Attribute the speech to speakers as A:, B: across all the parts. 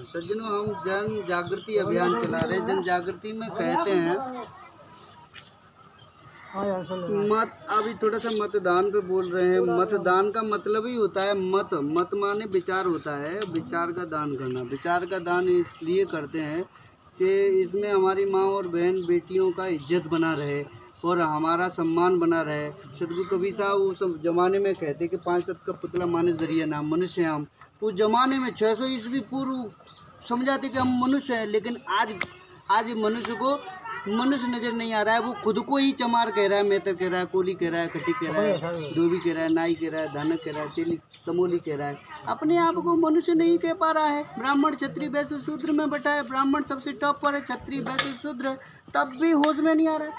A: सज्जनों, हम जन जागृति अभियान चला रहे हैं। जन जागृति में कहते हैं अभी थोड़ा सा मतदान पे बोल रहे हैं। मतदान का मतलब ही होता है मत माने विचार होता है, विचार का दान करना। विचार का दान इसलिए करते हैं कि इसमें हमारी माँ और बहन बेटियों का इज्जत बना रहे और हमारा सम्मान बना रहे। सदगुरु कबीर साहब उस ज़माने में कहते कि 5 तत्व का पुतला मानस दरिया नाम मनुष्य हम। उस ज़माने में 600 ईस्वी पूर्व समझाते कि हम मनुष्य हैं, लेकिन आज मनुष्य को मनुष्य नज़र नहीं आ रहा है। वो खुद को ही चमार कह रहा है, मेहतर कह रहा है, कोली कह रहा है, खटी कह रहा है, धोबी कह रहा है, नाई कह रहा है, धानक कह रहा है, तेली तमोली कह रहा है। अपने आप को मनुष्य नहीं कह पा रहा है। ब्राह्मण क्षत्रिय वैश्य शूद्र में बैठा है। ब्राह्मण सबसे टॉप पर है, क्षत्रिय वैश्य शूद्र, तब भी होश में नहीं आ रहा है।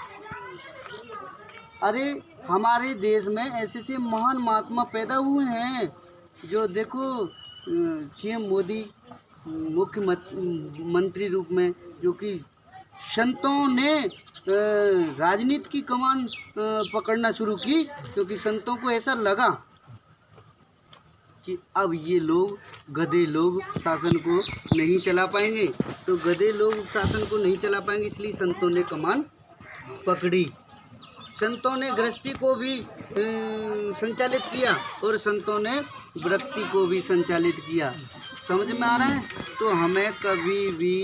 A: अरे हमारे देश में ऐसे महान महात्मा पैदा हुए हैं जो देखो सीएम मोदी मुख्यमंत्री रूप में, जो कि संतों ने राजनीति की कमान पकड़ना शुरू की, क्योंकि संतों को ऐसा लगा कि अब ये लोग गधे लोग शासन को नहीं चला पाएंगे। तो गधे लोग शासन को नहीं चला पाएंगे, इसलिए संतों ने कमान पकड़ी। संतों ने गृहस्थी को भी संचालित किया और संतों ने वृत्ति को भी संचालित किया। समझ में आ रहा है? तो हमें कभी भी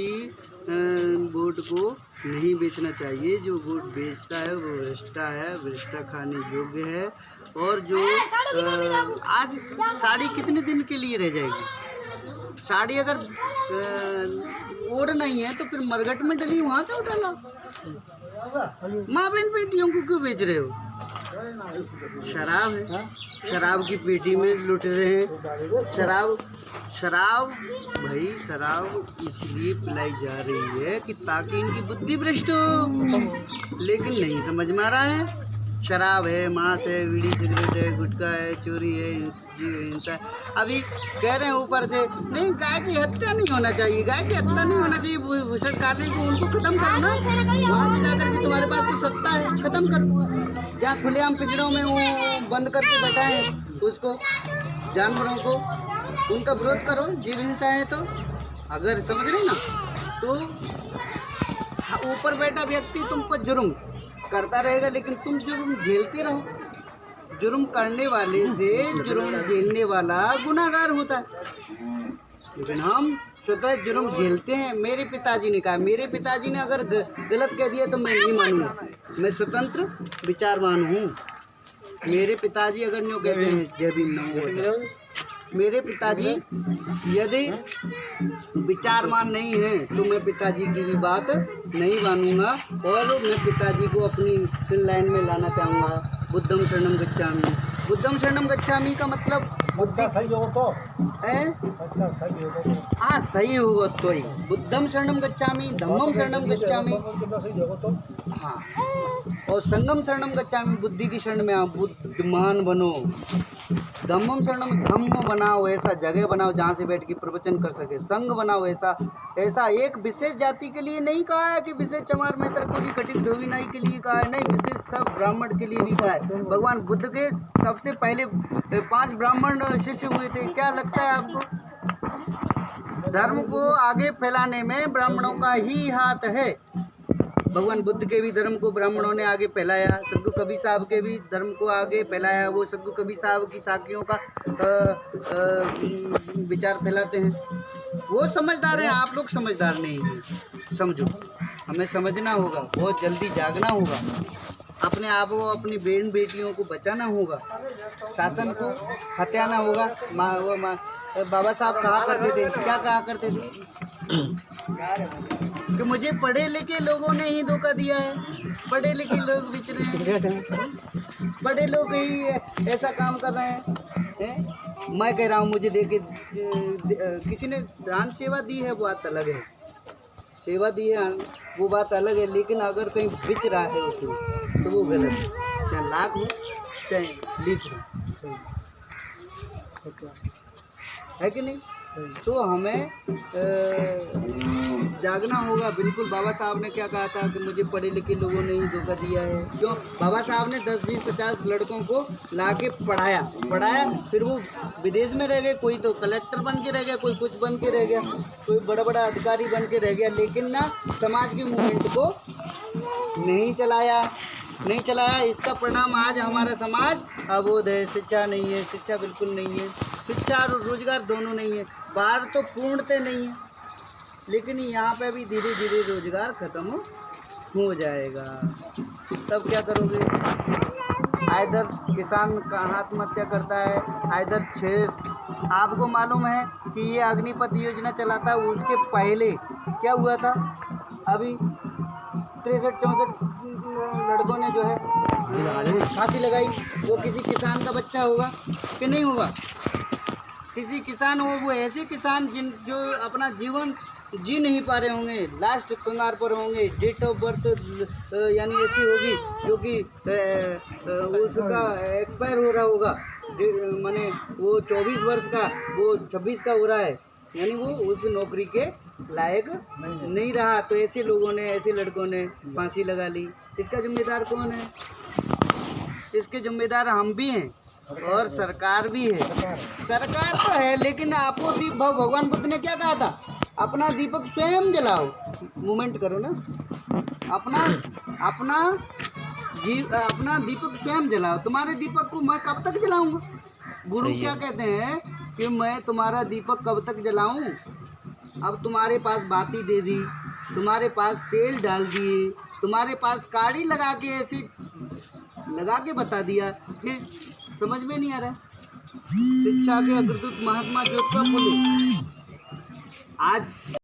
A: वोट को नहीं बेचना चाहिए। जो वोट बेचता है वो भ्रष्टा है, भ्रष्टा खाने योग्य है। और जो आज साड़ी कितने दिन के लिए रह जाएगी? साड़ी अगर ओढ़ नहीं है तो फिर मरघट में डली वहाँ से उठा लो। माँ बहन बेटियों को क्यों बेच रहे हो? शराब है, शराब की पेटी में लुट रहे हैं। शराब भाई, शराब इसलिए पिलाई जा रही है कि ताकि इनकी बुद्धि भ्रष्ट हो, लेकिन नहीं समझ में आ रहा है। शराब है, मांस है, बीड़ी सिगरेट है, गुटखा है, चोरी है, जीव हिंसा है। अभी कह रहे हैं ऊपर से नहीं, गाय की हत्या नहीं होना चाहिए, गाय की हत्या नहीं होना चाहिए। भूषण काले को उनको खत्म करो ना, वहाँ से जाकर के तुम्हारे पास तो सत्ता है, खत्म करो। जहाँ खुलेआम पिंजड़ों में वो बंद करके बैठा है, उसको जानवरों को उनका विरोध करो। जीव हिंसा है तो अगर समझ रहे ना, तो ऊपर बैठा व्यक्ति तुम पर जुर्म करता रहेगा, लेकिन तुम जुर्म झेलते रहो। जुर्म करने वाले से जुर्म झेलने वाला गुनाहगार होता है, लेकिन हम स्वतः जुर्म झेलते हैं। मेरे पिताजी ने कहा, मेरे पिताजी ने अगर गलत कह दिया तो मैं नहीं मानूंगा। मैं स्वतंत्र विचारवान हूँ। मेरे पिताजी अगर न्यों कहते हैं जय भीम नमो, मेरे पिताजी यदि विचारवान नहीं है तो मैं पिताजी की भी बात नहीं मानूंगा और मैं पिताजी को अपनी लाइन में लाना चाहूँगा। बुद्धम शरणम गच्छामि। बुद्धम शरणम गच्छामि का मतलब
B: बच्चा सही हो तो
A: बच्चा सही होगा तो हाँ, सही होगा तो ही। बुद्धम शरणम गच्छामि, धम्मम शरणम गच्छामि, हाँ, और संगम शरणम गच्छामि, बुद्धि की शरण में आओ, बुद्धिमान बनो। धम्मम शरणम, धम्म बनाओ, ऐसा जगह बनाओ जहाँ से बैठ के प्रवचन कर सके। संग बनाओ, ऐसा एक विशेष जाति के लिए नहीं कहा है कि विशेष चमार मेहतर कोली खटिक धोबी नाई के लिए कहा है, नहीं, विशेष सब ब्राह्मण के लिए भी कहा है। भगवान बुद्ध के सबसे पहले 5 ब्राह्मण शिष्य हुए थे। क्या लगता है आपको? धर्म को आगे फैलाने में ब्राह्मणों का ही हाथ है। भगवान बुद्ध के भी धर्म को ब्राह्मणों ने आगे फैलाया। सदगुरु कबीर साहब के भी धर्म को आगे फैलाया। वो सदगुरु कबीर साहब की साखियों का विचार फैलाते हैं। वो समझदार हैं, आप लोग समझदार नहीं हैं। समझो, हमें समझना होगा, बहुत जल्दी जागना होगा, अपने आप को, अपनी बहन बेटियों को बचाना होगा, शासन को हटाना होगा। बाबा साहब कहा करते थे, क्या कहा करते थे कि मुझे पढ़े लिखे लोगों ने ही धोखा दिया है। पढ़े लिखे लोग बिच रहे हैं, बड़े लोग ही ऐसा काम कर रहे हैं। मैं कह रहा हूँ, मुझे देखे किसी ने दान सेवा दी है, वो बात अलग है, सेवा दी है वो बात अलग है, लेकिन अगर कहीं बिच रहा है उसमें तो वो गलत है। चाहे लाख हो चाहे लीक हो, है कि नहीं? तो हमें जागना होगा। बिल्कुल बाबा साहब ने क्या कहा था कि मुझे पढ़े लिखे लोगों ने ही धोखा दिया है। क्यों? बाबा साहब ने 10 20 50 लड़कों को ला के पढ़ाया, फिर वो विदेश में रह गए। कोई तो कलेक्टर बन के रह गया, कोई कुछ बन के रह गया, कोई बड़ा बड़ा अधिकारी बन के रह गया, लेकिन ना समाज के मूवमेंट को नहीं चलाया। इसका परिणाम आज हमारा समाज अबोध है। शिक्षा नहीं है, शिक्षा बिल्कुल नहीं है, शिक्षा और रोजगार दोनों नहीं है। बाहर तो पूर्णतः नहीं है, लेकिन यहाँ पे भी धीरे धीरे रोजगार खत्म हो जाएगा। तब क्या करोगे? आइधर किसान का आत्महत्या करता है, आइधर 6। आपको मालूम है कि ये अग्निपथ योजना चलाता है, उसके पहले क्या हुआ था? अभी 63-64 लड़कों ने जो है फांसी लगाई। वो किसी किसान का बच्चा होगा कि नहीं होगा? किसी किसान हो, वो ऐसे किसान जो अपना जीवन जी नहीं पा रहे होंगे, लास्ट कंगार पर होंगे। डेट ऑफ बर्थ यानी ऐसी होगी जो कि उसका एक्सपायर हो रहा होगा, माने वो 24 वर्ष का, वो 26 का हो रहा है, यानी वो उस नौकरी के लायक नहीं रहा। तो ऐसे लोगों ने, ऐसे लड़कों ने फांसी लगा ली। इसका जिम्मेदार कौन है? इसके जिम्मेदार हम भी हैं और सरकार भी है। सरकार तो है, लेकिन आपको भगवान बुद्ध ने क्या कहा था? अपना दीपक स्वयं जलाओ। मूवमेंट करो ना, अपना दीपक स्वयं जलाओ। तुम्हारे दीपक को मैं कब तक जलाऊंगा? गुरु क्या कहते हैं कि मैं तुम्हारा दीपक कब तक जलाऊं? अब तुम्हारे पास बाती दे दी, तुम्हारे पास तेल डाल दिए, तुम्हारे पास काड़ी लगा के ऐसे लगा के बता दिया, फिर समझ में नहीं आ रहा। शिक्षा के अग्रदूत महात्मा ज्योतिबा फुले आज